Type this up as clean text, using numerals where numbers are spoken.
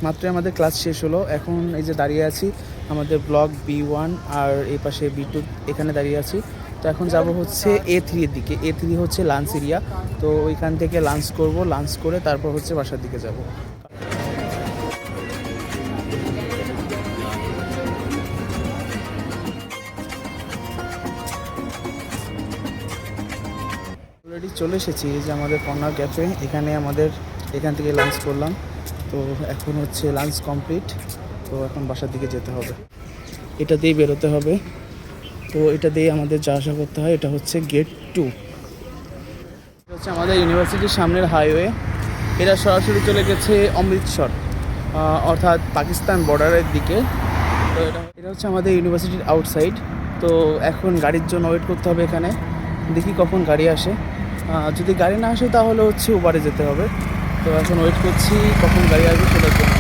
মাত্রই আমাদের ক্লাস শেষ হলো। এখন এই যে দাঁড়িয়ে আছি আমাদের ব্লক B1 আর এই পাশে B2 এখানে দাঁড়িয়ে আছি। তো এখন যাব হচ্ছে A3 এর দিকে। A3 হচ্ছে লাঞ্চ এরিয়া। তো ওইখান থেকে লাঞ্চ করব, লাঞ্চ করে তারপর হচ্ছে বাসার দিকে যাব। অলরেডি চলে এসেছি এই যে আমাদের কর্নার ক্যাফে। এখান থেকে লাঞ্চ করলাম। তো এখন হচ্ছে লাঞ্চ কমপ্লিট। তো এখন বাসার দিকে যেতে হবে, এটা দিয়েই বেরোতে হবে। তো এটা দিয়ে আমাদের যা আসা করতে হয়। এটা হচ্ছে গেট 2। এটা হচ্ছে আমাদের ইউনিভার্সিটির সামনের হাইওয়ে। এটা সরাসরি চলে গেছে অমৃতসর, অর্থাৎ পাকিস্তান বর্ডারের দিকে। তো এটা হচ্ছে আমাদের ইউনিভার্সিটির আউটসাইড। তো এখন গাড়ির জন্য ওয়েট করতে হবে এখানে, দেখি কখন গাড়ি আসে। যদি গাড়ি না আসে তাহলে হচ্ছে উবারে যেতে হবে। তো এখন ওয়েট করছি কখন গাড়ি আসবে সেটার জন্য।